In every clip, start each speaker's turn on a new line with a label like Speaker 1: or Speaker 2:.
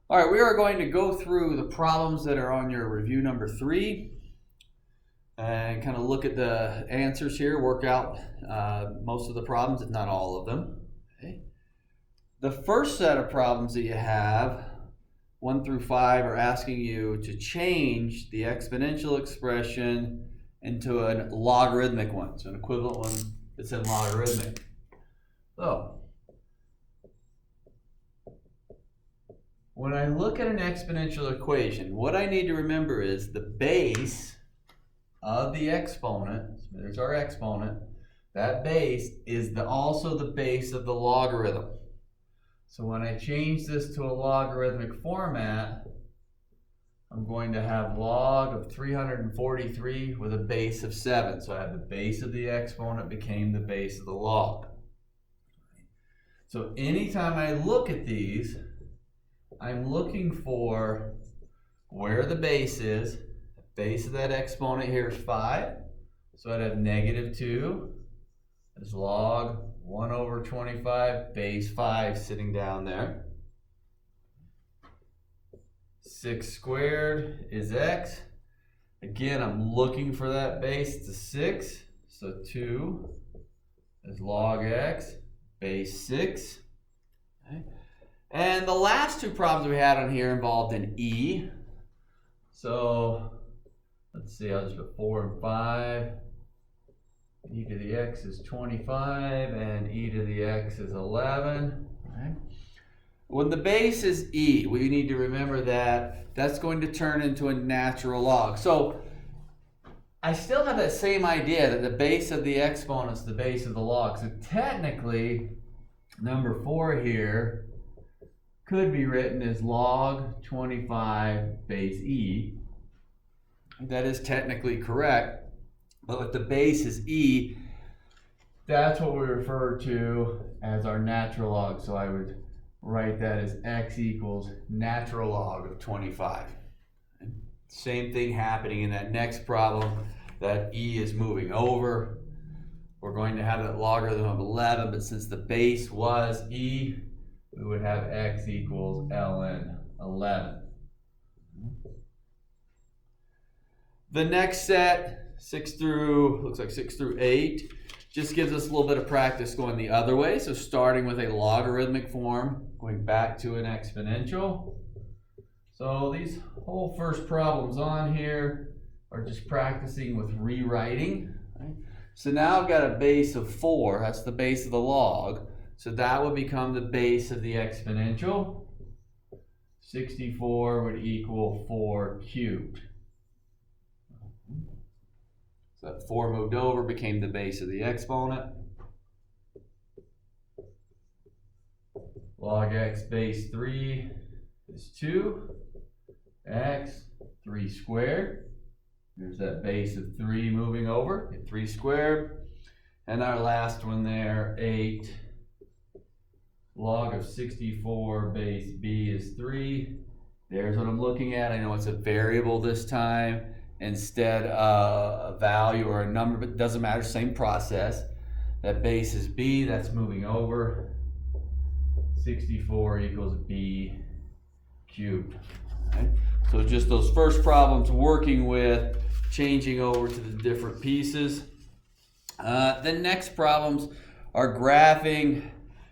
Speaker 1: All right, we are going to go through the problems that are on your review number 3 and kind of look at the answers here, work out most of the problems, if not all of them. Okay. The first set of problems that you have, 1 through 5, are asking you to change the exponential expression into a logarithmic one, so an equivalent one that's in logarithmic. So, when I look at an exponential equation, what I need to remember is the base of the exponent, so there's our exponent, that base is also the base of the logarithm. So when I change this to a logarithmic format, I'm going to have log of 343 with a base of 7. So I have the base of the exponent became the base of the log. So anytime I look at these, I'm looking for where the base is. The base of that exponent here is 5. So I'd have -2 is log 1 over 25, base 5 sitting down there. 6 squared is x. Again, I'm looking for that base. It's a 6. So 2 is log x, base 6. Okay. And the last two problems we had on here involved an e. So let's see, I'll just put 4 and 5. E to the x is 25 and e to the x is 11. Okay. When the base is e, we need to remember that that's going to turn into a natural log. So I still have that same idea that the base of the exponent is the base of the log. So technically, number 4 here could be written as log 25 base e. That is technically correct. But if the base is e, that's what we refer to as our natural log. So I would write that as x equals natural log of 25. Same thing happening in that next problem. That e is moving over. We're going to have that logarithm of 11, but since the base was e, we would have x equals ln 11. The next set, looks like 6 through 8, just gives us a little bit of practice going the other way. So starting with a logarithmic form, going back to an exponential. So these whole first problems on here are just practicing with rewriting. Right? So now I've got a base of 4, that's the base of the log. So that would become the base of the exponential. 64 would equal 4 cubed. So that 4 moved over, became the base of the exponent. Log x base 3 is 2. X, 3 squared. There's that base of 3 moving over, get 3 squared. And our last one there, 8. Log of 64 base b is 3. There's what I'm looking at. I know it's a variable this time instead of a value or a number, but it doesn't matter, same process. That base is b, that's moving over. 64 equals b cubed. Okay. So just those first problems working with changing over to the different pieces. The next problems are graphing.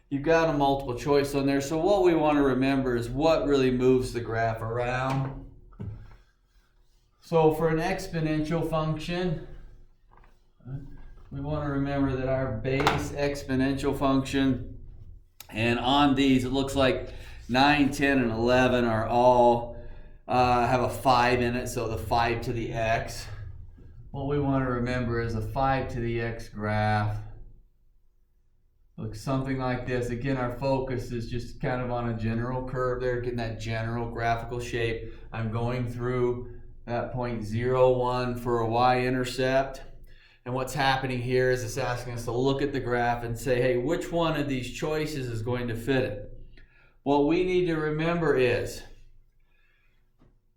Speaker 1: You've got a multiple choice on there. So what we want to remember is what really moves the graph around. So for an exponential function, we want to remember that our base exponential function, and on these it looks like 9, 10, and 11 are all have a 5 in it, so the 5 to the x. What we want to remember is a 5 to the x graph looks something like this. Again, our focus is just kind of on a general curve there, getting that general graphical shape. I'm going through that point 0, 1 for a y-intercept. And what's happening here is it's asking us to look at the graph and say, hey, which one of these choices is going to fit it? What we need to remember is,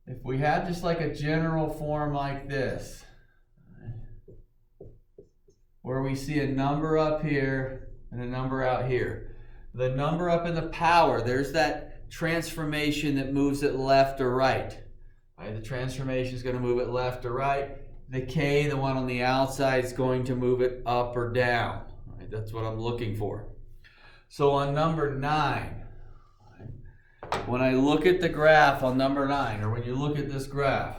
Speaker 1: if we had just like a general form like this, where we see a number up here and a number out here. The number up in the power, there's that transformation that moves it left or right. Right? The transformation is going to move it left or right. The k, the one on the outside, is going to move it up or down. Right? That's what I'm looking for. So on number 9, when I look at the graph on number 9, or when you look at this graph,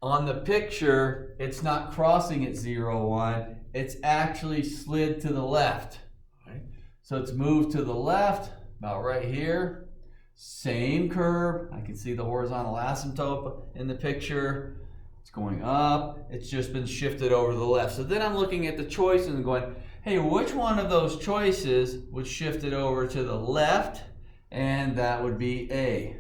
Speaker 1: on the picture, it's not crossing at 0, 1. It's actually slid to the left. Right? So it's moved to the left, about right here. Same curve. I can see the horizontal asymptote in the picture. It's going up. It's just been shifted over to the left. So then I'm looking at the choices and going, hey, which one of those choices would shift it over to the left? And that would be A.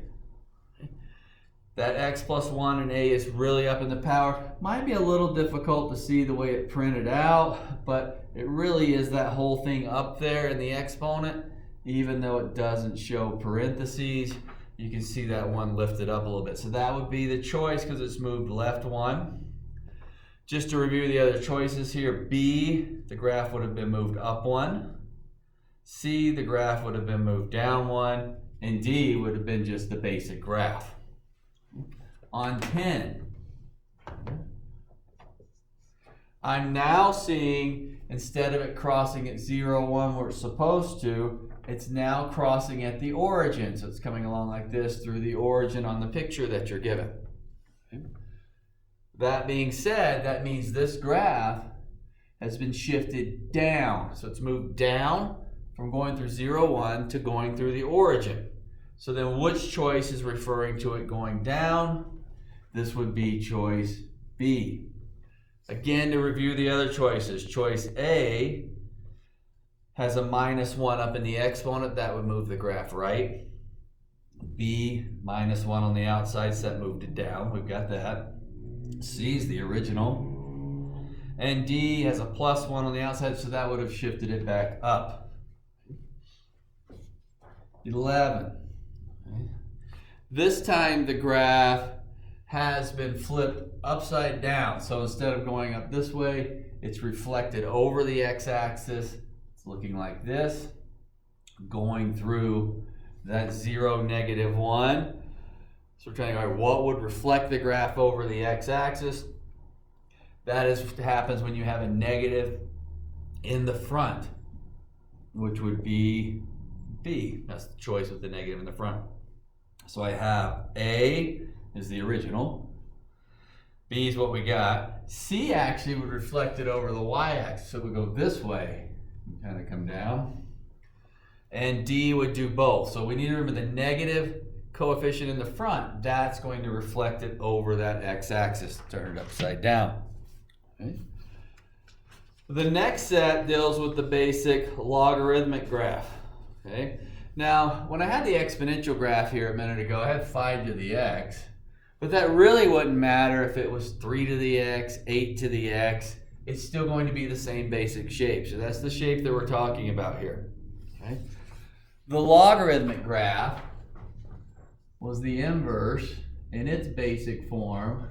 Speaker 1: That x plus 1 and A is really up in the power. Might be a little difficult to see the way it printed out, but it really is that whole thing up there in the exponent, even though it doesn't show parentheses. You can see that one lifted up a little bit. So that would be the choice because it's moved left 1. Just to review the other choices here, B, the graph would have been moved up 1. C, the graph would have been moved down 1. And D would have been just the basic graph. On 10, I'm now seeing, instead of it crossing at 0, 1 where it's supposed to, it's now crossing at the origin. So it's coming along like this through the origin on the picture that you're given. Okay. That being said, that means this graph has been shifted down. So it's moved down from going through 0, 1 to going through the origin. So then which choice is referring to it going down? This would be choice B. Again, to review the other choices, choice A has a -1 up in the exponent. That would move the graph right. B, -1 on the outside, so that moved it down. We've got that. C is the original. And D has a +1 on the outside, so that would have shifted it back up. 11. This time the graph has been flipped upside down. So instead of going up this way, it's reflected over the x-axis. It's looking like this, going through that 0, -1. So we're trying to figure out what would reflect the graph over the x-axis. That is what happens when you have a negative in the front, which would be B. That's the choice with the negative in the front. So I have A is the original. B is what we got. C actually would reflect it over the y-axis. So it would go this way and kind of come down. And D would do both. So we need to remember the negative coefficient in the front. That's going to reflect it over that x-axis. Turn it upside down. Okay. The next set deals with the basic logarithmic graph. Okay. Now, when I had the exponential graph here a minute ago, I had 5 to the x. But that really wouldn't matter if it was 3 to the x, 8 to the x. It's still going to be the same basic shape. So that's the shape that we're talking about here. Okay. The logarithmic graph was the inverse in its basic form.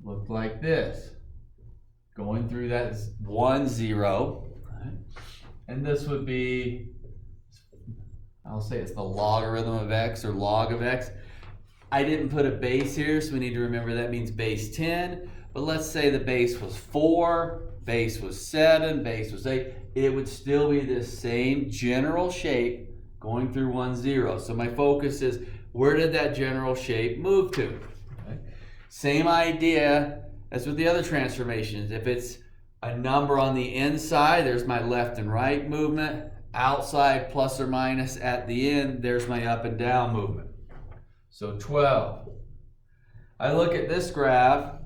Speaker 1: Looked like this. Going through that 1, 0. Right. And this would be, I'll say it's the logarithm of x or log of x. I didn't put a base here, so we need to remember that means base 10. But let's say the base was 4, base was 7, base was 8. It would still be this same general shape going through 1, 0. So my focus is, where did that general shape move to? Okay. Same idea as with the other transformations. If it's a number on the inside, there's my left and right movement. Outside plus or minus at the end, there's my up and down movement. So 12. I look at this graph,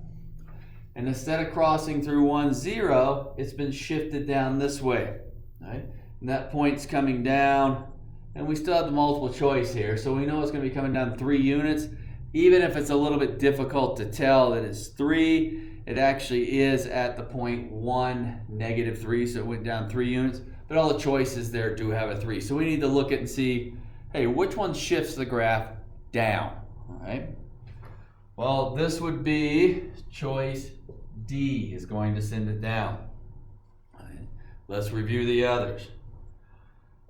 Speaker 1: and instead of crossing through 1, 0, it's been shifted down this way. Right? And that point's coming down, and we still have the multiple choice here, so we know it's going to be coming down 3 units. Even if it's a little bit difficult to tell that it's 3, it actually is at the point 1, -3, so it went down 3 units. But all the choices there do have a 3. So we need to look at and see, hey, which one shifts the graph down? All right. Well, this would be choice D is going to send it down. All right. Let's review the others.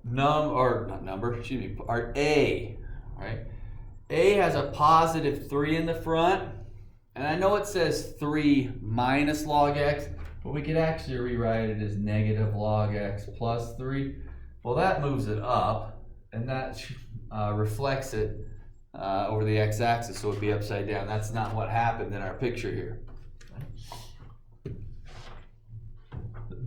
Speaker 1: our A, right? A has a positive 3 in the front, and I know it says 3 minus log x, but we could actually rewrite it as negative log x plus 3. Well, that moves it up, and that reflects it over the x-axis, so it would be upside down. That's not what happened in our picture here.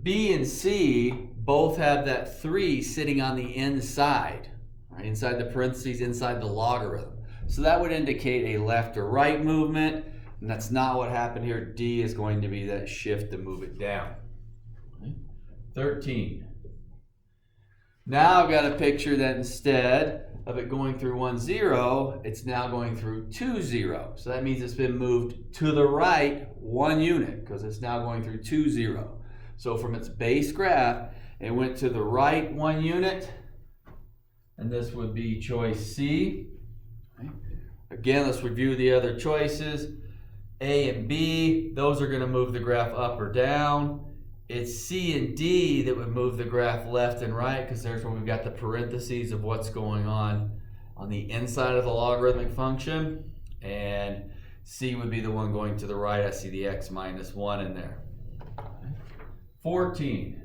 Speaker 1: B and C both have that 3 sitting on the inside, right? Inside the parentheses, inside the logarithm. So that would indicate a left or right movement, and that's not what happened here. D is going to be that shift to move it down. 13. Now I've got a picture that instead of it going through 1, 0, it's now going through 2, 0. So that means it's been moved to the right 1 unit because it's now going through 2, 0. So from its base graph, it went to the right 1 unit, and this would be choice C. Okay. Again, let's review the other choices. A and B, those are going to move the graph up or down. It's C and D that would move the graph left and right because there's where we've got the parentheses of what's going on the inside of the logarithmic function. And C would be the one going to the right. I see the x minus 1 in there. 14.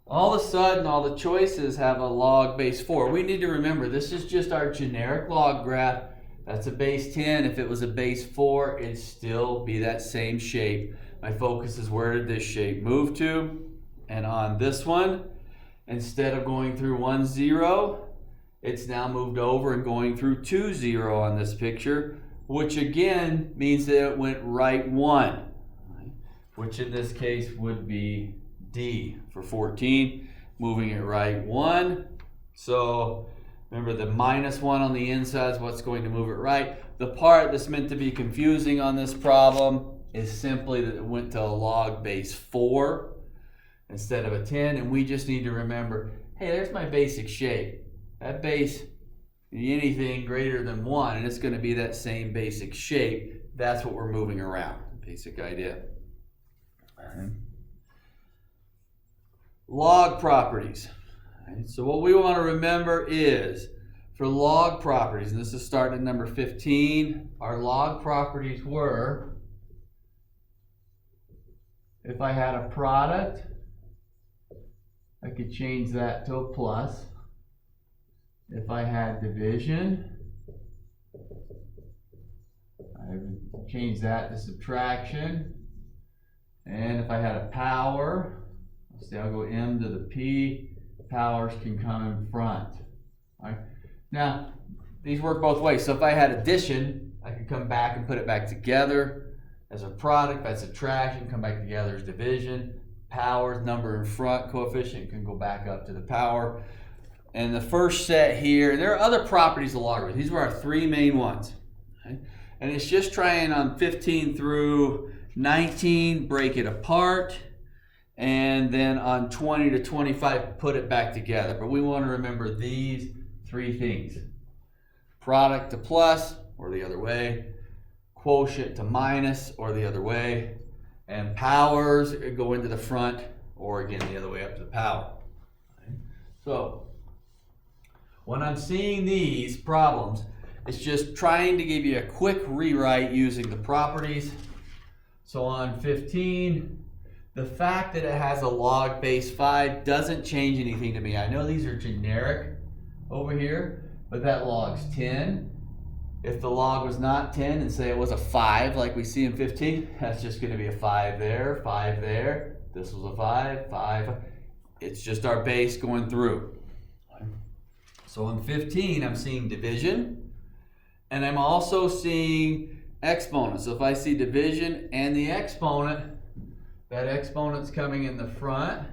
Speaker 1: All of a sudden, all the choices have a log base 4. We need to remember, this is just our generic log graph. That's a base 10. If it was a base 4, it'd still be that same shape. My focus is where did this shape move to? And on this one, instead of going through 1, 0, it's now moved over and going through 2, 0 on this picture, which again means that it went right 1, which in this case would be D for 14, moving it right 1. So remember, the minus 1 on the inside is what's going to move it right. The part that's meant to be confusing on this problem is simply that it went to a log base 4 instead of a 10, and we just need to remember, hey, there's my basic shape. That base, anything greater than 1, and it's going to be that same basic shape. That's what we're moving around, basic idea. Log properties. Right, so what we want to remember is, for log properties, and this is starting at number 15, our log properties were, if I had a product, I could change that to a plus. If I had division, I would change that to subtraction. And if I had a power, let's see, I'll go M to the P, powers can come in front. All right. Now, these work both ways. So if I had addition, I could come back and put it back together as a product. If I had subtraction, come back together as division. Powers, number in front, coefficient can go back up to the power. And the first set here, and there are other properties of logarithms. These were our 3 main ones. Okay? And it's just trying on 15 through 19, break it apart. And then on 20 to 25, put it back together. But we want to remember these 3 things. Product to plus, or the other way. Quotient to minus, or the other way. And powers go into the front, or again the other way up to the power. Okay. So, when I'm seeing these problems, it's just trying to give you a quick rewrite using the properties. So on 15, the fact that it has a log base 5 doesn't change anything to me. I know these are generic over here, but that log's 10. If the log was not 10 and say it was a 5 like we see in 15, that's just going to be a 5 there, 5 there. This was a 5, 5. It's just our base going through. So in 15, I'm seeing division, and I'm also seeing exponents. So if I see division and the exponent, that exponent's coming in the front.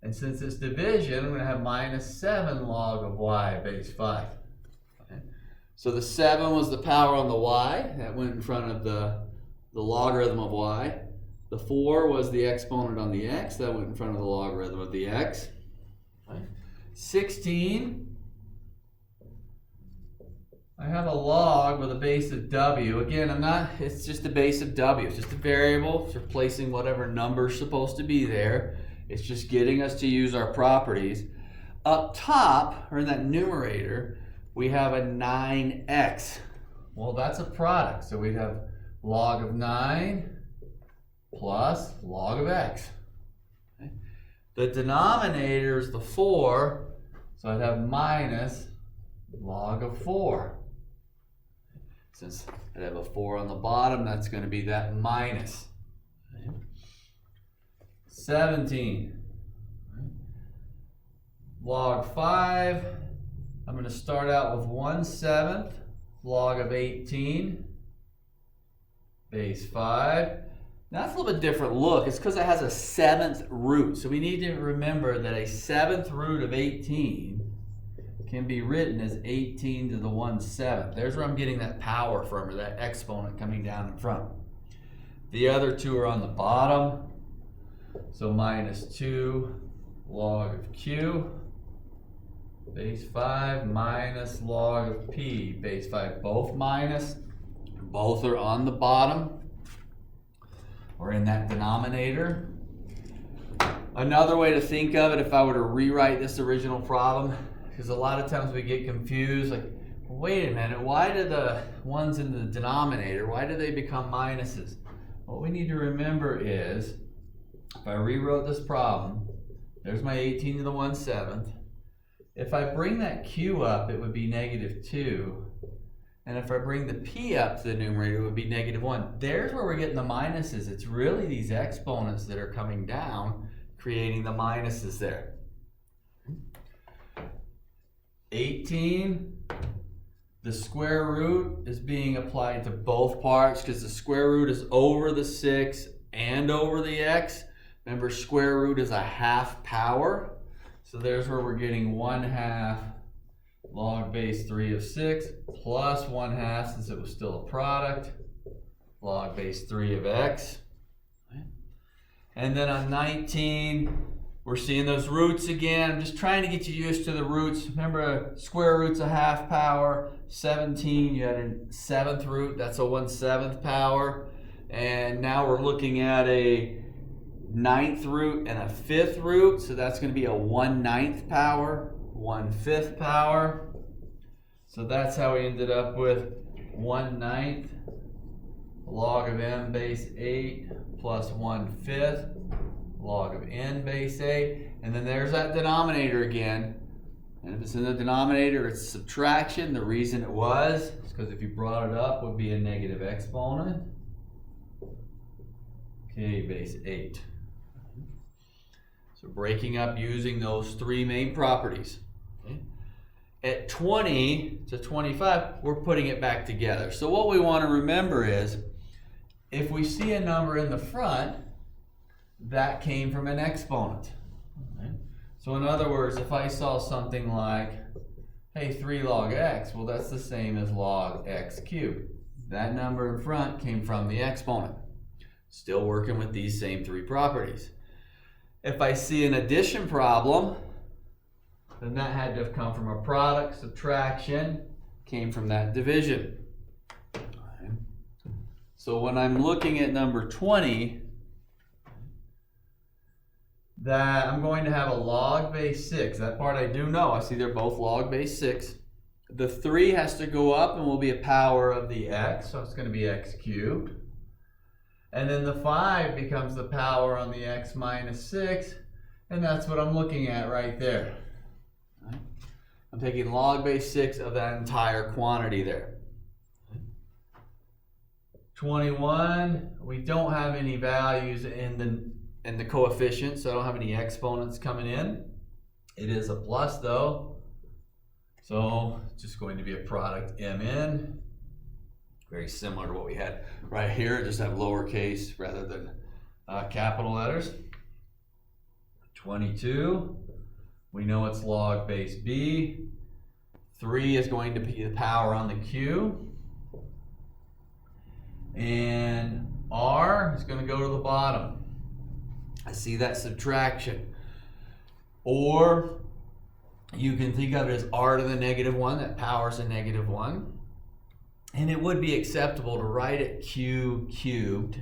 Speaker 1: And since it's division, I'm going to have minus 7 log of y base 5. Okay. So the 7 was the power on the y. That went in front of the logarithm of y. The 4 was the exponent on the x. That went in front of the logarithm of the x. Okay. 16, I have a log with a base of w. Again, it's just a base of w. It's just a variable. It's replacing whatever number's supposed to be there. It's just getting us to use our properties. Up top, or in that numerator, we have a 9x. Well, that's a product. So we'd have log of 9 plus log of x. Okay. The denominator is the 4, so I'd have minus log of 4. Since I'd have a 4 on the bottom, that's going to be that minus. Okay. 17. Log 5, I'm going to start out with 1/7 log of 18, base 5. Now that's a little bit different look. It's because it has a 7th root. So we need to remember that a 7th root of 18 can be written as 18 to the 1/7. There's where I'm getting that power from, or that exponent coming down in front. The other two are on the bottom. So minus 2 log of q, base 5, minus log of p, base 5. Both minus, both are on the bottom, or in that denominator. Another way to think of it, if I were to rewrite this original problem, because a lot of times we get confused, like, wait a minute, why do the ones in the denominator, why do they become minuses? What we need to remember is, if I rewrote this problem, there's my 18 to the 1/7. If I bring that q up, it would be -2. And if I bring the p up to the numerator, it would be -1. There's where we're getting the minuses. It's really these exponents that are coming down, creating the minuses there. 18, the square root is being applied to both parts because the square root is over the 6 and over the x. Remember, square root is a half power. So there's where we're getting 1/2 log base 3 of 6 plus 1/2, since it was still a product, log base 3 of x. And then on 19, we're seeing those roots again. I'm just trying to get you used to the roots. Remember, square root's a half power. 17, you had a 7th root. That's a 1/7 power. And now we're looking at a 9th root and a 5th root. So that's going to be a 1/9 power, 1/5 power. So that's how we ended up with 1/9 log of m base 8 plus 1/5 log of n base 8. And then there's that denominator again. And if it's in the denominator, it's subtraction. The reason it was is because if you brought it up, it would be a negative exponent. K base 8. So breaking up using those three main properties. Okay. At 20 to 25, we're putting it back together. So what we want to remember is, if we see a number in the front, that came from an exponent. Okay. So in other words, if I saw something like, hey, 3 log x, well, that's the same as log x cubed. That number in front came from the exponent. Still working with these same three properties. If I see an addition problem, then that had to have come from a product. Subtraction came from that division. Okay. So when I'm looking at number 20, that I'm going to have a log base 6. That part I do know. I see they're both log base 6. The 3 has to go up and will be a power of the x, so it's going to be x cubed. And then the 5 becomes the power on the x minus 6, and that's what I'm looking at right there. Right. I'm taking log base 6 of that entire quantity there. 21, we don't have any values in the coefficient, so I don't have any exponents coming in. It is a plus though, so it's just going to be a product mn. Very similar to what we had right here, just have lowercase rather than capital letters. 22, we know it's log base b. 3 is going to be the power on the q. And r is going to go to the bottom. I see that subtraction. Or you can think of it as r to the -1, that powers a -1. And it would be acceptable to write it q cubed,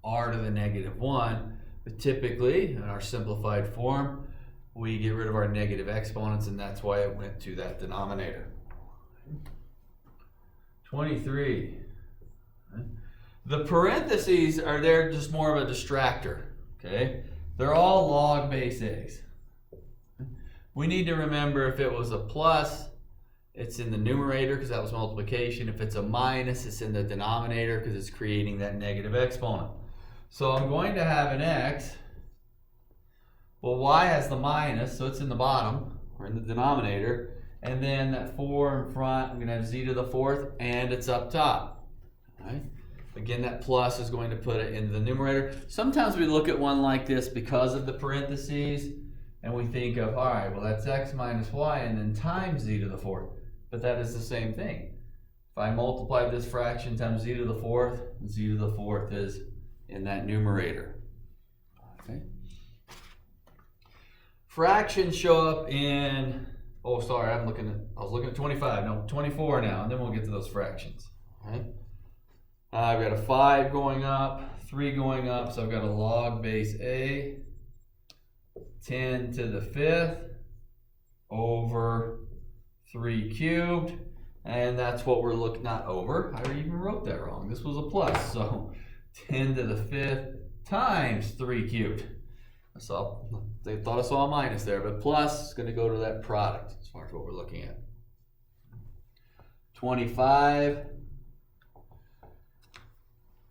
Speaker 1: r to the -1, But typically, in our simplified form, we get rid of our negative exponents, and that's why it went to that denominator. 23. The parentheses are there just more of a distractor, okay? They're all log base a's. We need to remember if it was a plus, it's in the numerator because that was multiplication. If it's a minus, it's in the denominator because it's creating that negative exponent. So I'm going to have an x. Well, y has the minus, so it's in the bottom, or in the denominator. And then that 4 in front, I'm going to have z to the 4th, and it's up top. All right? Again, that plus is going to put it in the numerator. Sometimes we look at one like this because of the parentheses, and we think of, all right, well, that's x minus y, and then times z to the 4th. But that is the same thing. If I multiply this fraction times z to the 4th, z to the 4th is in that numerator. Okay. Fractions show up in, oh, sorry, I was looking at 25. No, 24 now, and then we'll get to those fractions. All right. I've got a 5 going up, 3 going up, so I've got a log base A, 10 to the 5th over 3 cubed, and that's what we're looking at over. I even wrote that wrong. This was a plus, so 10 to the 5th times 3 cubed. So they thought I saw a minus there, but plus is going to go to that product as far as what we're looking at. 25.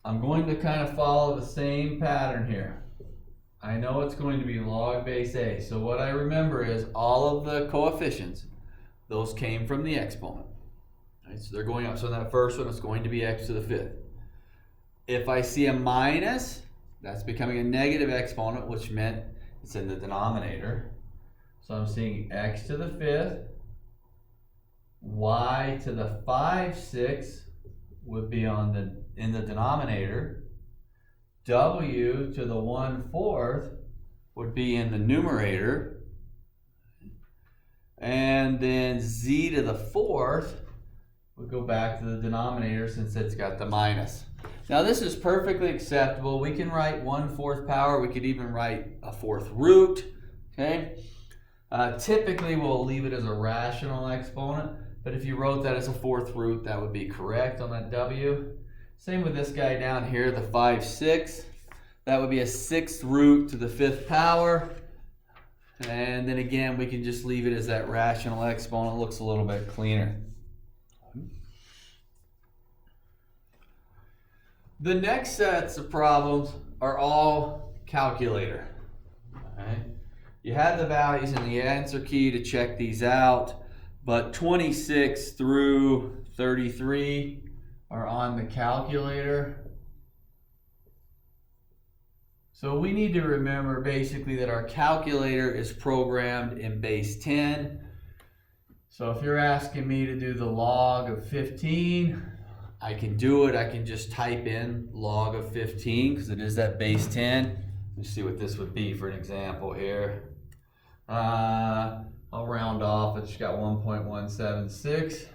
Speaker 1: I'm going to kind of follow the same pattern here. I know it's going to be log base A. So what I remember is all of the coefficients, those came from the exponent. Right, so they're going up. So in that first one, it's going to be x to the 5th. If I see a minus, that's becoming a negative exponent, which meant it's in the denominator. So I'm seeing x to the 5th, y to the 5/6 would be in the denominator. W to the 1/4 would be in the numerator. And then z to the 4th would go back to the denominator since it's got the minus. Now this is perfectly acceptable. We can write 1/4 power. We could even write a 4th root. Okay. Typically we'll leave it as a rational exponent, but if you wrote that as a 4th root, that would be correct on that W. Same with this guy down here, the 5/6. That would be a 6th root to the 5th power. And then again, we can just leave it as that rational exponent. It looks a little bit cleaner. The next sets of problems are all calculator. Okay. You had the values in the answer key to check these out, but 26 through 33 are on the calculator. So we need to remember basically that our calculator is programmed in base 10. So if you're asking me to do the log of 15, I can do it. I can just type in log of 15 because it is that base 10. Let's see what this would be for an example here. I'll round off. It's got 1.176.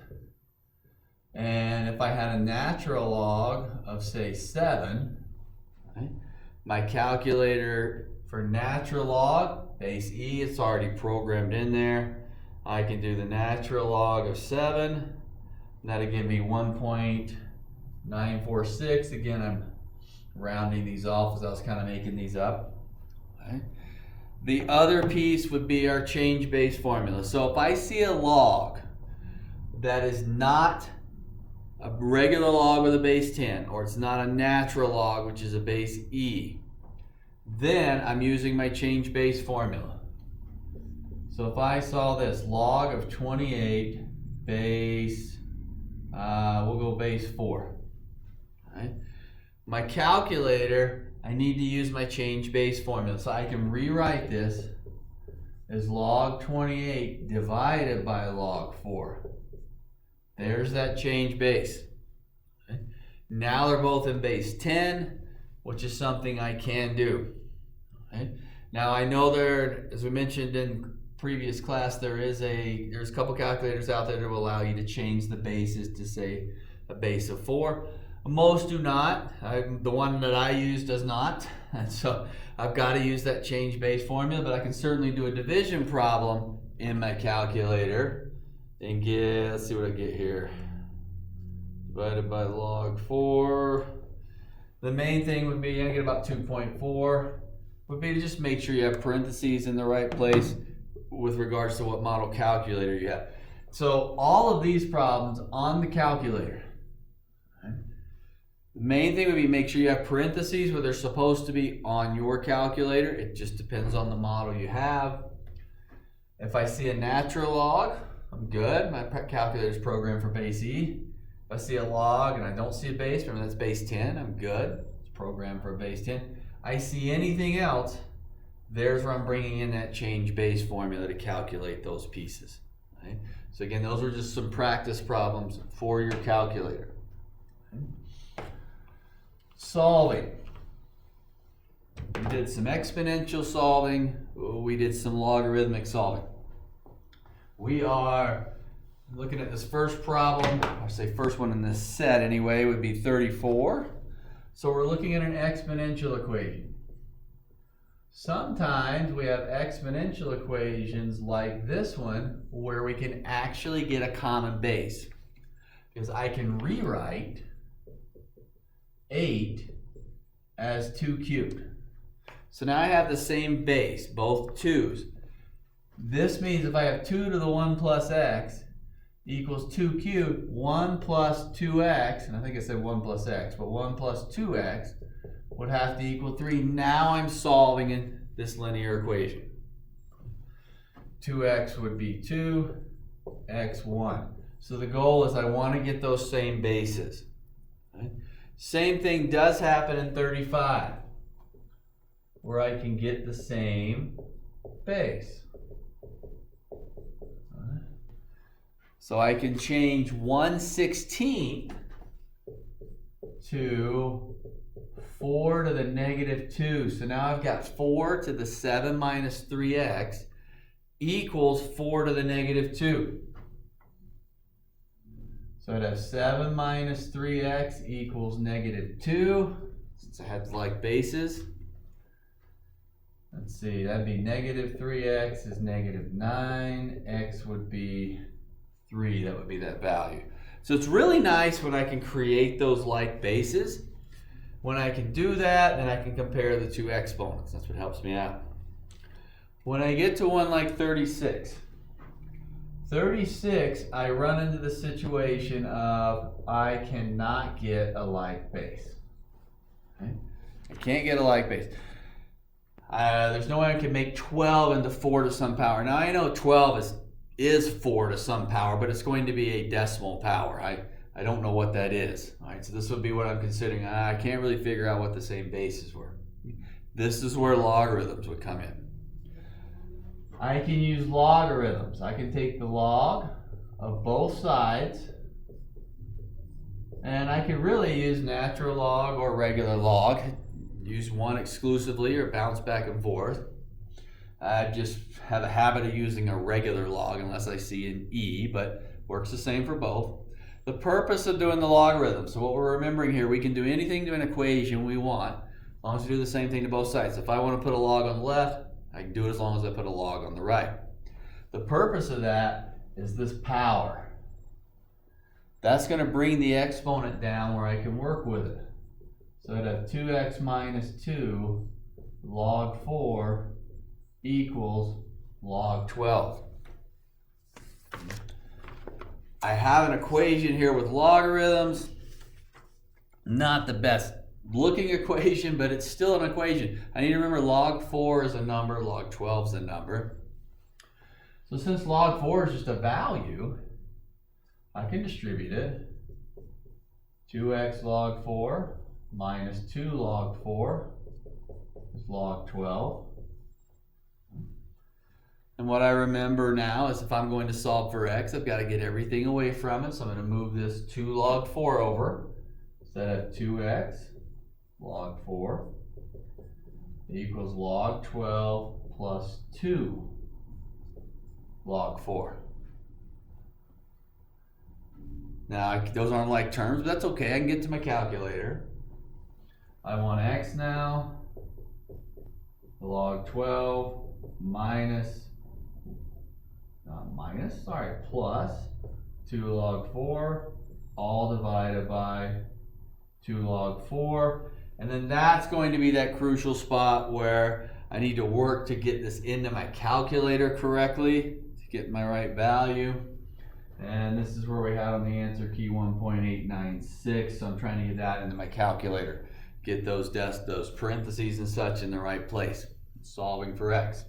Speaker 1: And if I had a natural log of, say, 7, right, my calculator for natural log, base E, it's already programmed in there. I can do the natural log of 7. And that'll give me 1.946. Again, I'm rounding these off as I was kind of making these up. Okay. The other piece would be our change base formula. So if I see a log that is not a regular log with a base 10, or it's not a natural log, which is a base E, then I'm using my change base formula. So if I saw this log of 28 base, we'll go base 4. Right? My calculator, I need to use my change base formula. So I can rewrite this as log 28 divided by log 4. There's that change base. Okay. Now they're both in base 10, which is something I can do. Okay. Now I know there, as we mentioned in previous class, there's a couple calculators out there that will allow you to change the bases to say a base of 4. Most do not. The one that I use does not. And so I've got to use that change base formula, but I can certainly do a division problem in my calculator and get, let's see what I get here. Divided by log 4. The main thing would be, you're gonna get about 2.4. Would be to just make sure you have parentheses in the right place with regards to what model calculator you have. So all of these problems on the calculator. The main thing would be make sure you have parentheses where they're supposed to be on your calculator. It just depends on the model you have. If I see a natural log, I'm good. My calculator is programmed for base E. If I see a log and I don't see a base, remember that's base 10, I'm good. It's programmed for a base 10. I see anything else, there's where I'm bringing in that change base formula to calculate those pieces. Right? So again, those are just some practice problems for your calculator. Solving. We did some exponential solving. We did some logarithmic solving. We are looking at this first problem. I say first one in this set anyway would be 34. So we're looking at an exponential equation. Sometimes we have exponential equations like this one where we can actually get a common base. Because I can rewrite 8 as 2 cubed. So now I have the same base, both 2's. This means if I have 2 to the 1 plus x equals 2 cubed, 1 plus 2x, and I think I said 1 plus x, but 1 plus 2x would have to equal 3. Now I'm solving in this linear equation. 2x would be 2, x 1. So the goal is I want to get those same bases. Right? Same thing does happen in 35, where I can get the same base. So I can change 1/16 to 4 to the negative 2. So now I've got 4 to the 7 minus 3x equals 4 to the negative 2. So I'd have 7 minus 3x equals negative 2, since I had like bases. Let's see, that'd be negative 3x is negative 9, x would be 3, that would be that value. So it's really nice when I can create those like bases. When I can do that, then I can compare the two exponents. That's what helps me out. When I get to one like 36, I run into the situation of I cannot get a like base. Okay? I can't get a like base. There's no way I can make 12 into 4 to some power. Now I know 12 is 4 to some power, but it's going to be a decimal power. I don't know what that is. All right, so this would be what I'm considering. I can't really figure out what the same bases were. This is where logarithms would come in. I can use logarithms. I can take the log of both sides, and I can really use natural log or regular log. Use one exclusively or bounce back and forth. I just have a habit of using a regular log unless I see an E, but works the same for both. The purpose of doing the logarithm, so what we're remembering here, we can do anything to an equation we want, as long as we do the same thing to both sides. If I want to put a log on the left, I can do it as long as I put a log on the right. The purpose of that is this power. That's going to bring the exponent down where I can work with it. So I'd have 2x minus 2 log 4 equals log 12. I have an equation here with logarithms. Not the best looking equation, but it's still an equation. I need to remember log 4 is a number, log 12 is a number. So since log 4 is just a value, I can distribute it. 2x log 4 minus 2 log 4 is log 12. And what I remember now is if I'm going to solve for x, I've got to get everything away from it. So I'm going to move this 2 log 4 over. So I have 2x log 4 equals log 12 plus 2 log 4. Now, those aren't like terms, but that's okay. I can get to my calculator. I want x now. Log 12 plus 2 log 4, all divided by 2 log 4. And then that's going to be that crucial spot where I need to work to get this into my calculator correctly to get my right value. And this is where we have on the answer key 1.896. So I'm trying to get that into my calculator. Get those parentheses and such in the right place. Solving for x.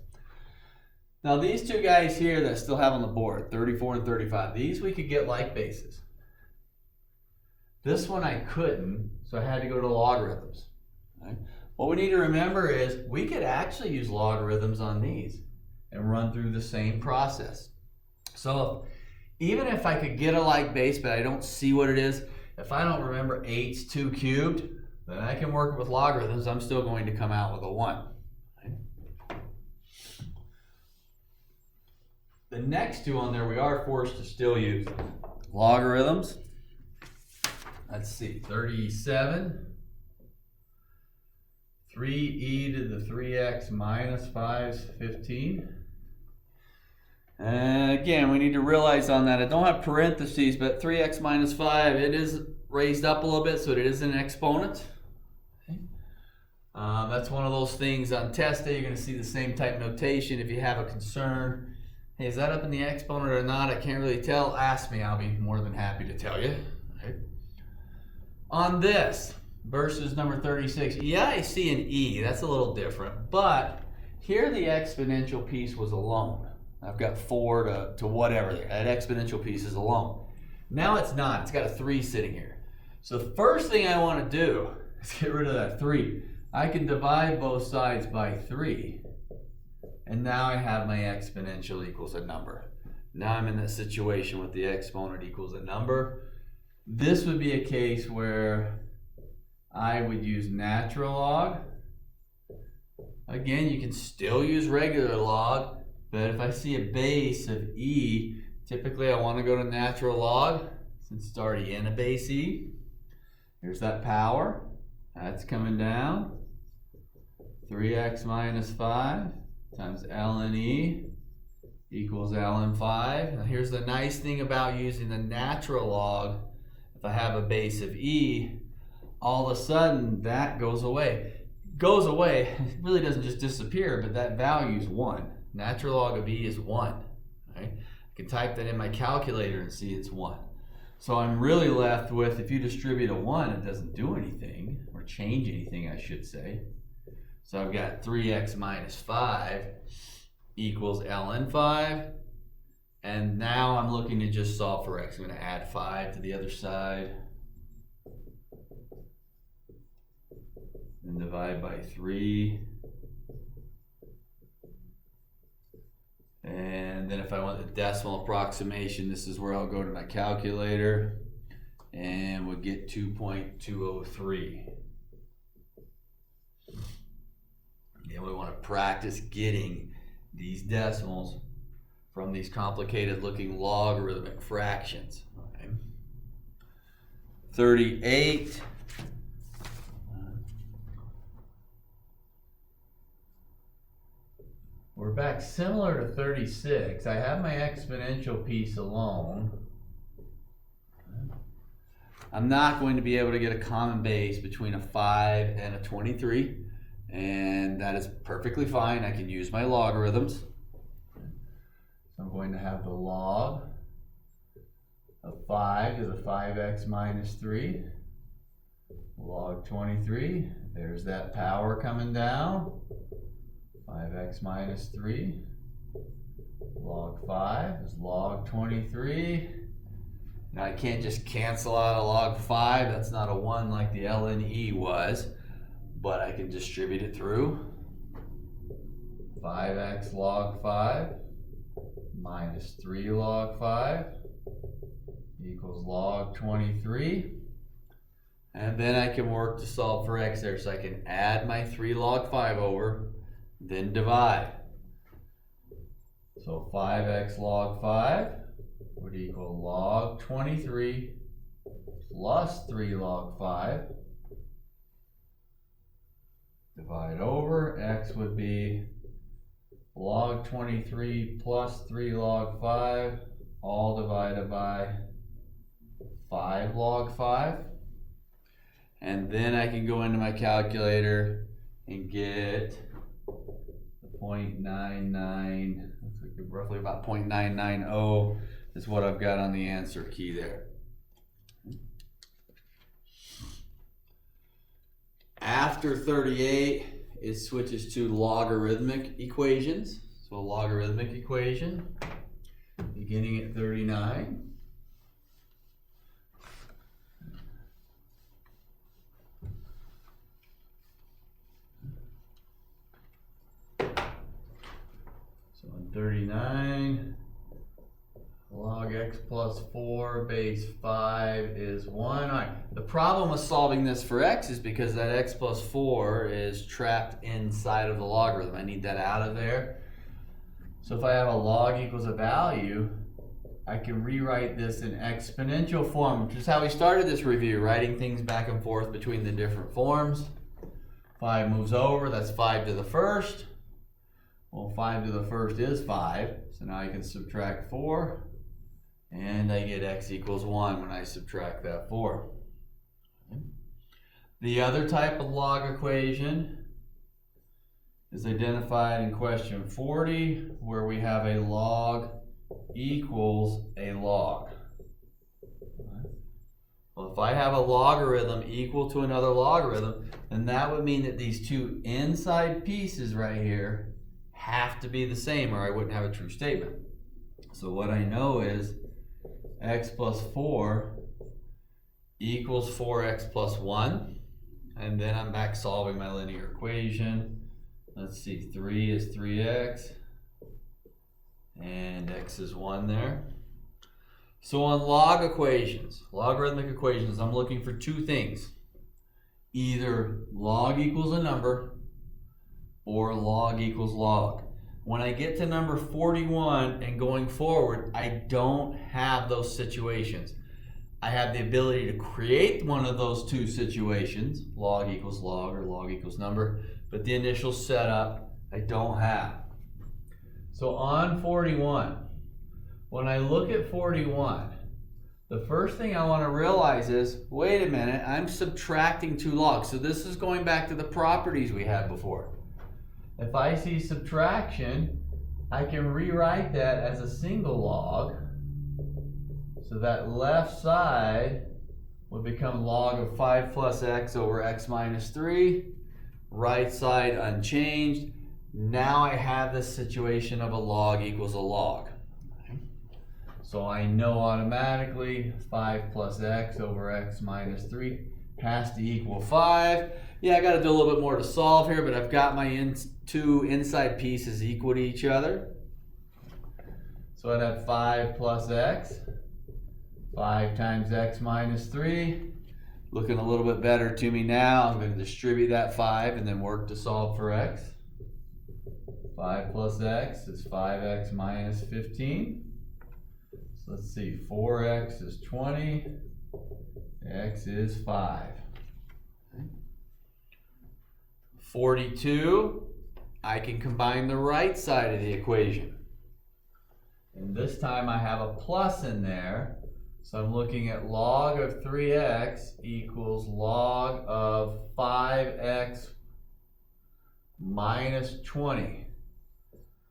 Speaker 1: Now these two guys here that I still have on the board, 34 and 35, these we could get like bases. This one I couldn't, so I had to go to logarithms. Right? What we need to remember is we could actually use logarithms on these and run through the same process. So even if I could get a like base, but I don't see what it is, if I don't remember 8's 2 cubed, then I can work with logarithms. I'm still going to come out with a 1. The next two on there, we are forced to still use logarithms. Let's see, 37. 3e to the 3x minus 5 is 15. And again, we need to realize on that, I don't have parentheses, but 3x minus 5, it is raised up a little bit, so it is an exponent. Okay. That's one of those things on test day, you're going to see the same type notation. If you have a concern, hey, is that up in the exponent or not? I can't really tell. Ask me. I'll be more than happy to tell you. Okay. On this, versus number 36, yeah, I see an e. That's a little different. But here the exponential piece was alone. I've got 4 to whatever there. That exponential piece is alone. Now it's not. It's got a 3 sitting here. So the first thing I want to do is get rid of that 3. I can divide both sides by 3. And now I have my exponential equals a number. Now I'm in that situation with the exponent equals a number. This would be a case where I would use natural log. Again, you can still use regular log, but if I see a base of e, typically I want to go to natural log since it's already in a base e. Here's that power. That's coming down. 3x minus 5 times ln e equals ln 5. Now here's the nice thing about using the natural log. If I have a base of e, all of a sudden that goes away. Goes away, it really doesn't just disappear, but that value is 1. Natural log of e is 1. Right? I can type that in my calculator and see it's 1. So I'm really left with, if you distribute a 1, it doesn't do anything, or change anything, I should say. So I've got 3x minus 5 equals ln 5. And now I'm looking to just solve for x. I'm going to add 5 to the other side. And divide by 3. And then if I want the decimal approximation, this is where I'll go to my calculator. And we'll get 2.203. And we want to practice getting these decimals from these complicated looking logarithmic fractions. Okay. 38. We're back similar to 36. I have my exponential piece alone. I'm not going to be able to get a common base between a 5 and a 23. And that is perfectly fine. I can use my logarithms. So I'm going to have the log of 5 to the 5x minus 3. Log 23. There's that power coming down. 5x minus 3. Log 5 is log 23. Now I can't just cancel out a log 5. That's not a 1 like the ln e was. But I can distribute it through. 5x log 5 minus 3 log 5 equals log 23. And then I can work to solve for x there. So I can add my 3 log 5 over, then divide. So 5x log 5 would equal log 23 plus 3 log 5. Divide over, x would be log 23 plus 3 log 5, all divided by 5 log 5. And then I can go into my calculator and get 0.99, looks like roughly about 0.990 is what I've got on the answer key there. After 38, it switches to logarithmic equations. So a logarithmic equation, beginning at 39. So in 39, log x plus 4 base 5 is 1. All right. The problem with solving this for x is because that x plus 4 is trapped inside of the logarithm. I need that out of there. So if I have a log equals a value, I can rewrite this in exponential form, which is how we started this review, writing things back and forth between the different forms. 5 moves over, that's 5 to the first. Well, 5 to the first is 5, so now I can subtract 4. And I get x equals 1 when I subtract that 4. The other type of log equation is identified in question 40, where we have a log equals a log. Well, if I have a logarithm equal to another logarithm, then that would mean that these two inside pieces right here have to be the same, or I wouldn't have a true statement. So what I know is x plus 4 equals 4x plus 1, and then I'm back solving my linear equation. Let's see, 3 is 3x, and x is 1 there. So on log equations, logarithmic equations, I'm looking for two things. Either log equals a number or log equals log. When I get to number 41 and going forward, I don't have those situations. I have the ability to create one of those two situations, log equals log or log equals number, but the initial setup I don't have. So on 41, when I look at 41, the first thing I want to realize is, wait a minute, I'm subtracting two logs. So this is going back to the properties we had before. If I see subtraction, I can rewrite that as a single log. So that left side would become log of 5 plus x over x minus 3. Right side unchanged. Now I have this situation of a log equals a log. So I know automatically 5 plus x over x minus 3 has to equal 5. Yeah, I got to do a little bit more to solve here, but I've got my two inside pieces equal to each other. So I'd have 5 plus x, 5 times x minus 3. Looking a little bit better to me now. I'm going to distribute that 5 and then work to solve for x. 5 plus x is 5x minus 15. So let's see, 4x is 20, x is 5. 42, I can combine the right side of the equation. And this time I have a plus in there. So I'm looking at log of 3x equals log of 5x minus 20.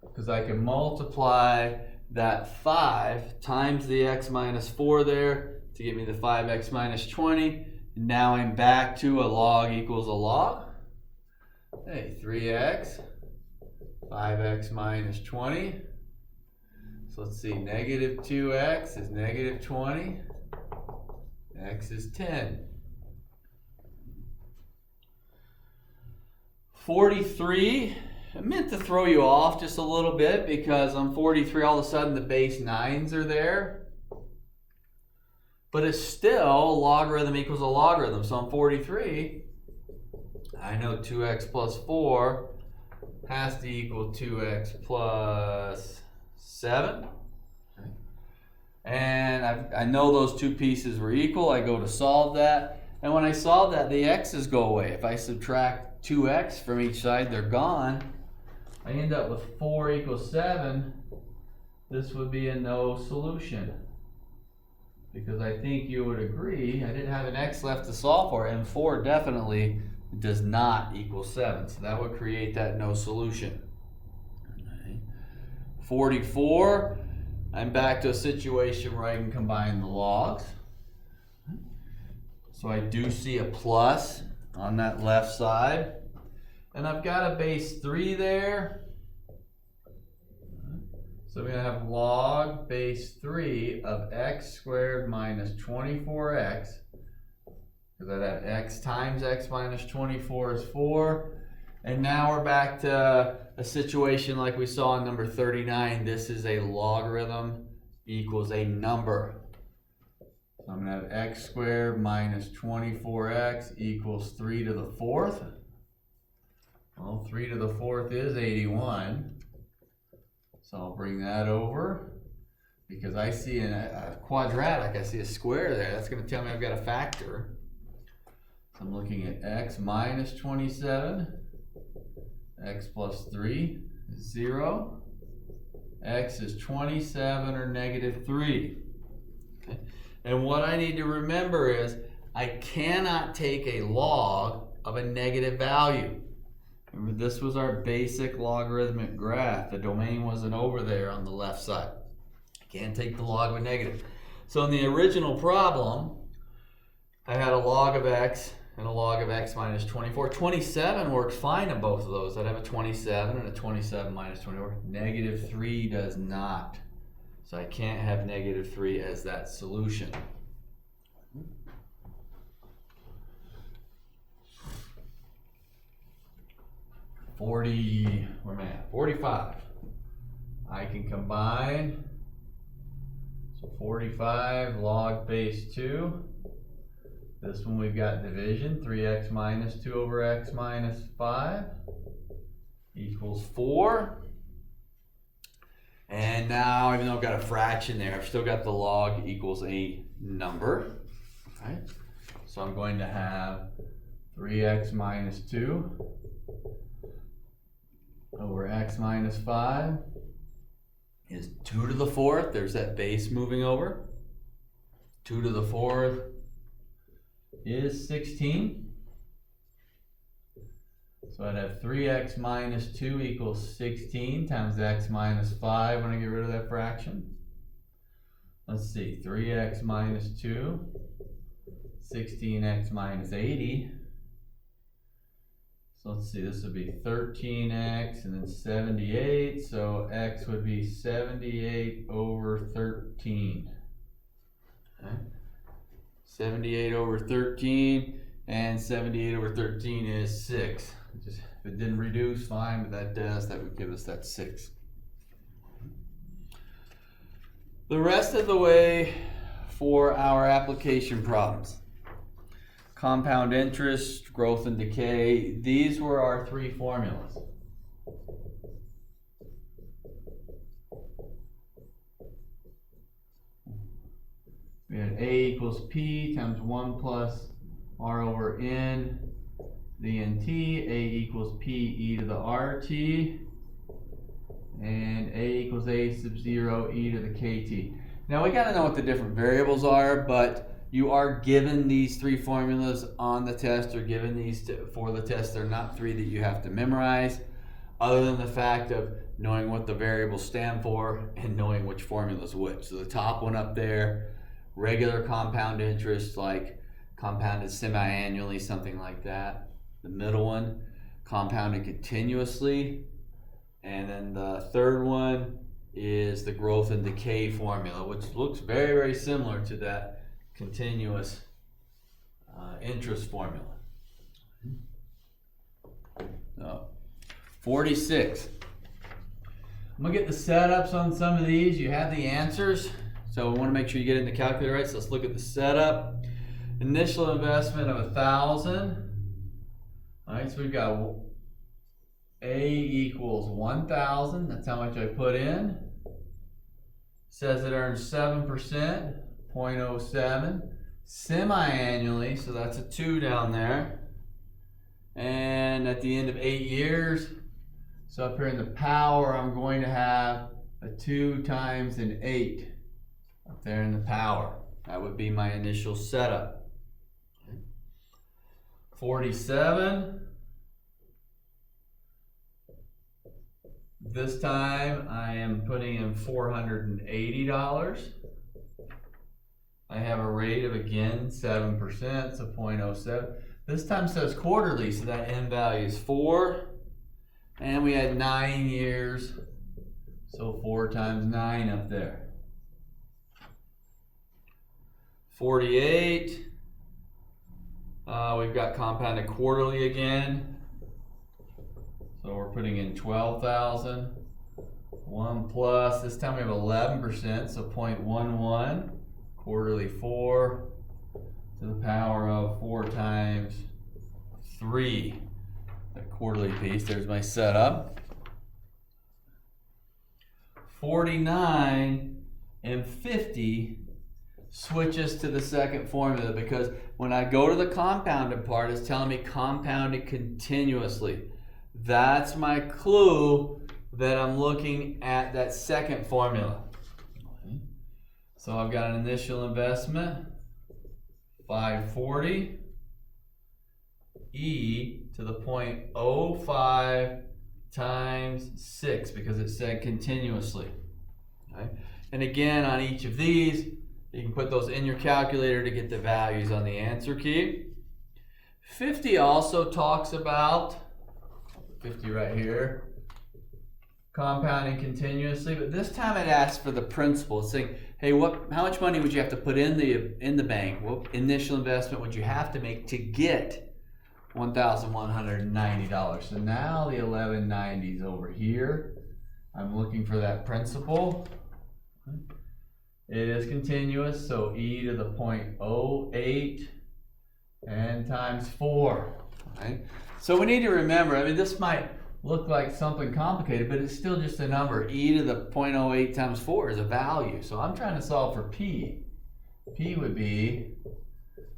Speaker 1: Because I can multiply that 5 times the x minus 4 there to give me the 5x minus 20. And now I'm back to a log equals a log. Hey, 3x, 5x minus 20. So let's see, negative 2x is negative 20. X is 10. 43, I meant to throw you off just a little bit because on 43 all of a sudden the base 9s are there. But it's still logarithm equals a logarithm. So on 43, I know 2x plus 4 has to equal 2x plus 7. And I know those two pieces were equal. I go to solve that. And when I solve that, the x's go away. If I subtract 2x from each side, they're gone. I end up with 4 equals 7. This would be a no solution. Because I think you would agree, I didn't have an x left to solve for, and 4 definitely does not equal 7. So that would create that no solution. Okay. 44, I'm back to a situation where I can combine the logs. So I do see a plus on that left side. And I've got a base 3 there. So we're going to have log base 3 of x squared minus 24x. Because I'd have x times x minus 24 is 4. And now we're back to a situation like we saw in number 39. This is a logarithm equals a number. So I'm going to have x squared minus 24x equals 3 to the 4th. Well, 3 to the 4th is 81. So I'll bring that over. Because I see a quadratic, I see a square there. That's going to tell me I've got a factor. So I'm looking at x minus 27. X plus 3 is 0. X is 27 or negative 3. Okay. And what I need to remember is I cannot take a log of a negative value. Remember, this was our basic logarithmic graph. The domain wasn't over there on the left side. I can't take the log of a negative. So in the original problem, I had a log of x and a log of x minus 24. 27 works fine in both of those. I'd have a 27 and a 27 minus 24. Negative 3 does not. So I can't have negative 3 as that solution. Where am I at? 45. I can combine. So 45 log base 2. This one we've got division. 3x minus 2 over x minus 5 equals 4. And now, even though I've got a fraction there, I've still got the log equals a number. Okay. So I'm going to have 3x minus 2 over x minus 5 is 2 to the 4th. There's that base moving over. 2 to the 4th is 16. So I'd have 3x minus 2 equals 16 times x minus 5 when I get rid of that fraction. Let's see, 3x minus 2, 16x minus 80. So let's see, this would be 13x and then 78. So x would be 78 over 13. Okay. 78 over 13, and 78 over 13 is 6. Just, if it didn't reduce, fine, but that does. That would give us that 6. The rest of the way for our application problems. Compound interest, growth and decay. These were our 3 formulas. We had A equals P times 1 plus R over N, the NT. A equals P e to the RT. And A equals A sub 0 e to the KT. Now we got to know what the different variables are, but you are given these 3 formulas on the test, or given these for the test. They're not 3 that you have to memorize, other than the fact of knowing what the variables stand for and knowing which formula is which. So the top one up there, regular compound interest, like compounded semi-annually, something like that. The middle one, compounded continuously. And then the third one is the growth and decay formula, which looks very, very similar to that continuous interest formula. 46. I'm going to get the setups on some of these. You have the answers, so we want to make sure you get in the calculator right. So let's look at the setup. Initial investment of 1,000. All right, so we've got A equals 1,000. That's how much I put in. says it earns 7%, 0.07. Semi-annually, so that's a 2 down there. And at the end of 8 years, so up here in the power, I'm going to have a 2 times an 8 up there in the power. That would be my initial setup. 47. This time I am putting in $480. I have a rate of, again, 7%, so 0.07. This time says quarterly, so that end value is 4. And we had 9 years, so 4 times 9 up there. 48. We've got compounded quarterly again. So we're putting in 12,000. 1 plus, this time we have 11%, so 0.11. Quarterly 4 to the power of 4 times 3. That quarterly piece, there's my setup. 49 and 50 switches to the second formula, because when I go to the compounded part, it's telling me compounded continuously. That's my clue that I'm looking at that second formula. So I've got an initial investment, 540, e to the 0.05 times 6, because it said continuously. Okay? And again, on each of these, you can put those in your calculator to get the values on the answer key. 50 also talks about, 50 right here, compounding continuously, but this time it asks for the principal. It's saying, hey, how much money would you have to put in the bank? What initial investment would you have to make to get $1,190? So now the 1190 is over here. I'm looking for that principal. It is continuous, so e to the 0.08 and times 4. Okay? So we need to remember, I mean, this might look like something complicated, but it's still just a number. E to the 0.08 times 4 is a value. So I'm trying to solve for p. P would be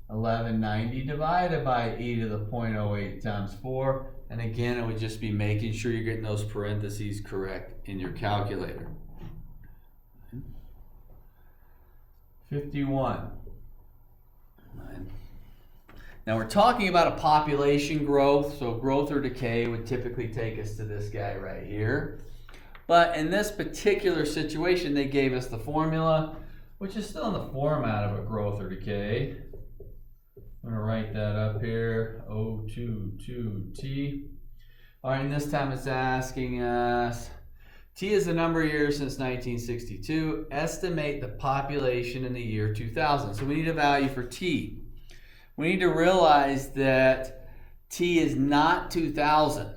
Speaker 1: 1190 divided by e to the 0.08 times 4. And again, it would just be making sure you're getting those parentheses correct in your calculator. 51. Now we're talking about a population growth, so growth or decay would typically take us to this guy right here. But in this particular situation, they gave us the formula, which is still in the format of a growth or decay. I'm going to write that up here, O22T. All right, and this time it's asking us, T is the number of years since 1962. Estimate the population in the year 2000. So we need a value for T. We need to realize that T is not 2000.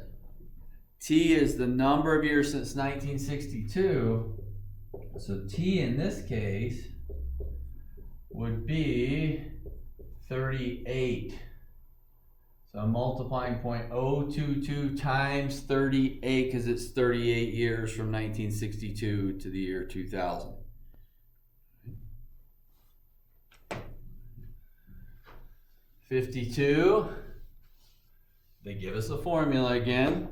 Speaker 1: T is the number of years since 1962. So T in this case would be 38. So I'm multiplying 0.022 times 38 because it's 38 years from 1962 to the year 2000. 52. They give us a formula again.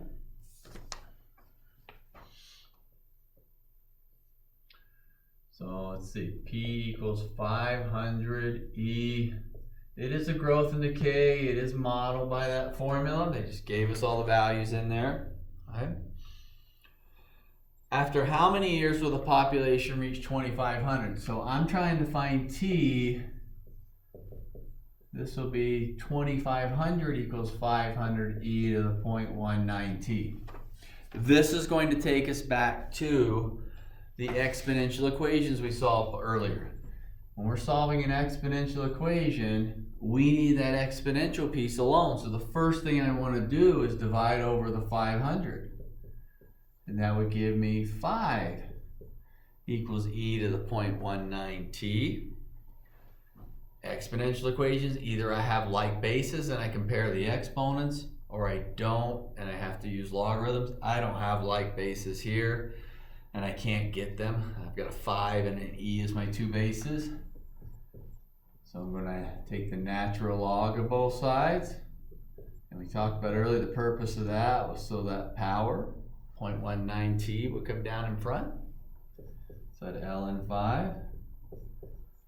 Speaker 1: So let's see, P equals 500 E. It is a growth and decay. It is modeled by that formula. They just gave us all the values in there. Okay. After how many years will the population reach 2,500? So I'm trying to find T. This will be 2,500 equals 500 E to the 0.19 T. This is going to take us back to the exponential equations we solved earlier. When we're solving an exponential equation, we need that exponential piece alone. So the first thing I want to do is divide over the 500. And that would give me 5 equals e to the 0.19 t. Exponential equations, either I have like bases and I compare the exponents, or I don't and I have to use logarithms. I don't have like bases here. and I can't get them. I've got a 5 and an e as my two bases. So I'm going to take the natural log of both sides. And we talked about earlier, the purpose of that was so that power, 0.19t, would come down in front. So at ln 5,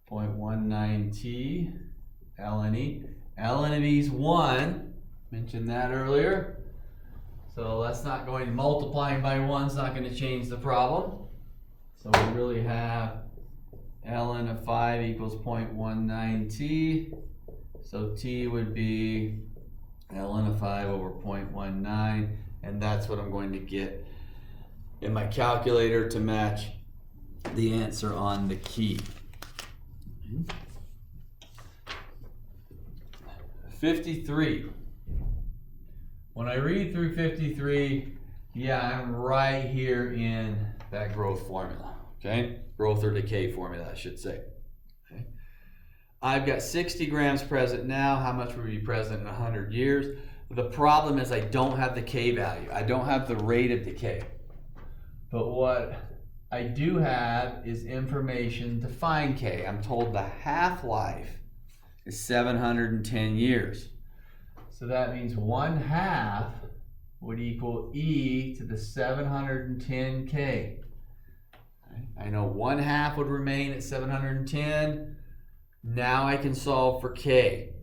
Speaker 1: 0.19t, ln e. ln of e is 1, mentioned that earlier. So that's not going to, multiplying by 1 is not going to change the problem. So we really have ln of 5 equals 0.19t. So t would be ln of 5 over 0.19, and that's what I'm going to get in my calculator to match the answer on the key. 53. When I read through 53, yeah, I'm right here in that growth formula, okay? Growth or decay formula, I should say. Okay. I've got 60 grams present now. How much will be present in 100 years? The problem is I don't have the K value. I don't have the rate of decay. But what I do have is information to find K. I'm told the half-life is 710 years. So that means 1/2 would equal e to the 710k. I know 1/2 would remain at 710. Now I can solve for k.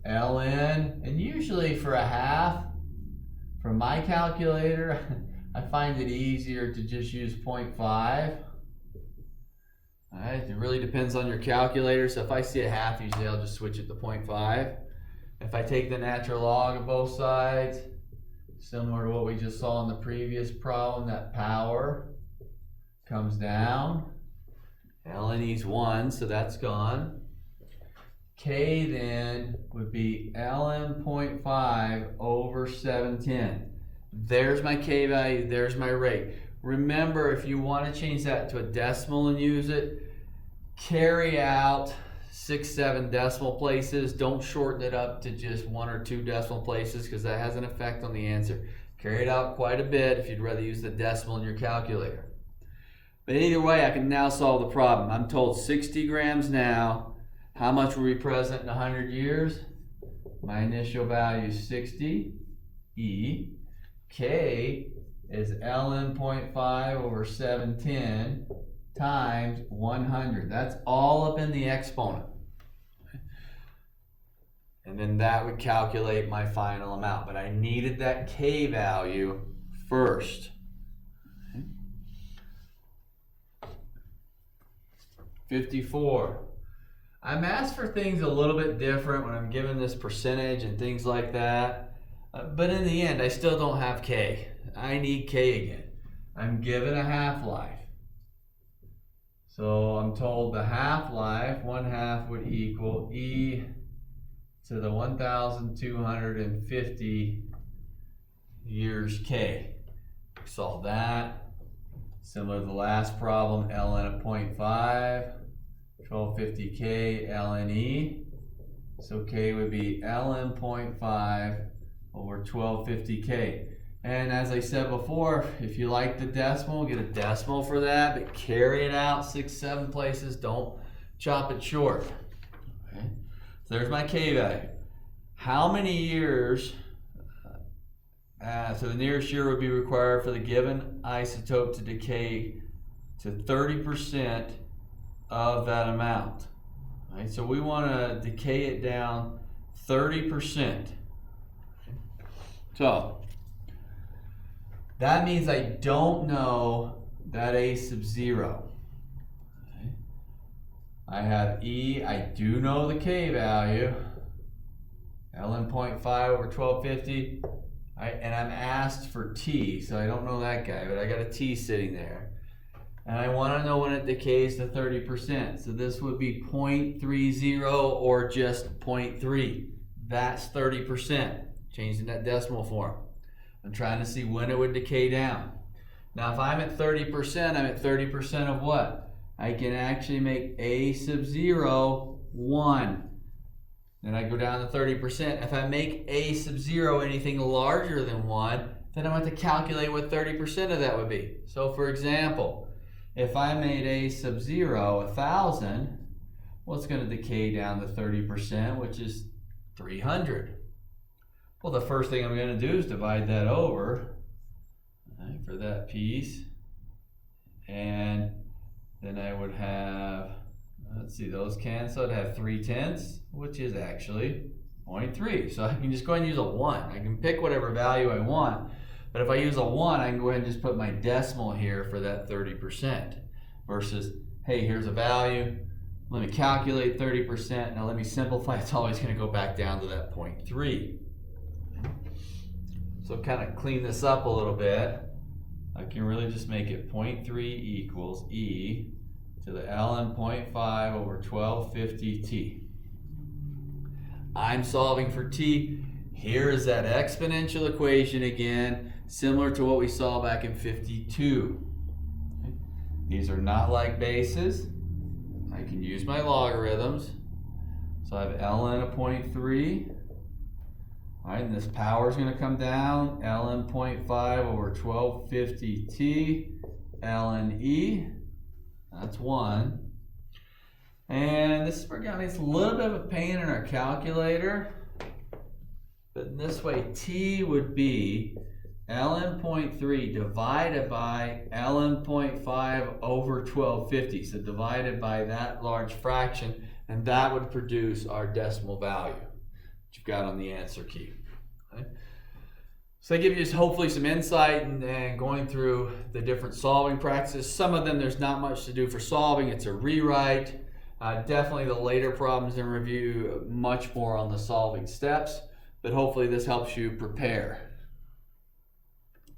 Speaker 1: ln, and usually for a half, from my calculator, I find it easier to just use 0.5. Alright, it really depends on your calculator. So if I see a half, usually I'll just switch it to 0.5. If I take the natural log of both sides, similar to what we just saw in the previous problem, that power comes down. ln e is 1, so that's gone. K then would be ln 0.5 over 710. There's my K value, there's my rate. Remember, if you want to change that to a decimal and use it, carry out 6, 7 decimal places. Don't shorten it up to just 1 or 2 decimal places because that has an effect on the answer. Carry it out quite a bit if you'd rather use the decimal in your calculator. But either way, I can now solve the problem. I'm told 60 grams now. How much will be present in 100 years? My initial value is 60. E. K is ln 0.5 over 710 times 100. That's all up in the exponent. And then that would calculate my final amount. But I needed that K value first. 54. I'm asked for things a little bit different when I'm given this percentage and things like that. But in the end, I still don't have K. I need K again. I'm given a half-life. So I'm told the half-life, 1/2 would equal e to the 1,250 years K. Solve that. Similar to the last problem, ln of 0.5, 1250k ln e. So K would be ln 0.5 over 1250k. And as I said before, if you like the decimal, get a decimal for that, but carry it out 6, 7 places. Don't chop it short. Okay. So there's my K value. How many years, so the nearest year would be required for the given isotope to decay to 30% of that amount. Right? So we want to decay it down 30%. So that means I don't know that A sub 0. Okay. I have E, I do know the K value, ln 0.5 over 1250, and I'm asked for T, so I don't know that guy, but I got a T sitting there. And I want to know when it decays to 30%. So this would be 0.30 or just 0.3. That's 30%. Changing that decimal form. I'm trying to see when it would decay down. Now if I'm at 30%, I'm at 30% of what? I can actually make A sub 0 1. Then I go down to 30%. If I make A sub 0 anything larger than 1, then I'm going to have to calculate what 30% of that would be. So for example, if I made a sub 0 1,000, well, it's going to decay down to 30%, which is 300. Well, the first thing I'm going to do is divide that over, right, for that piece. And then I would have, let's see, those cancel. I'd have 3/10, which is actually 0.3. So I can just go ahead and use a 1. I can pick whatever value I want. But if I use a 1, I can go ahead and just put my decimal here for that 30%. Versus, hey, here's a value. Let me calculate 30%. Now let me simplify. It's always going to go back down to that 0.3. So kind of clean this up a little bit. I can really just make it 0.3 equals e to the ln 0.5 over 1250t. I'm solving for t. Here is that exponential equation again, similar to what we saw back in 52. Okay. These are not like bases. I can use my logarithms. So I have ln of 0.3. All right, and this power is going to come down, ln 0.5 over 1250t, ln e, that's 1. And this is where it's a little bit of a pain in our calculator, but in this way, t would be ln 0.3 divided by ln 0.5 over 1250, so divided by that large fraction, and that would produce our decimal value you've got on the answer key. Okay? So they give you hopefully some insight and going through the different solving practices. Some of them there's not much to do for solving. It's a rewrite. Definitely the later problems in review, much more on the solving steps, but hopefully this helps you prepare.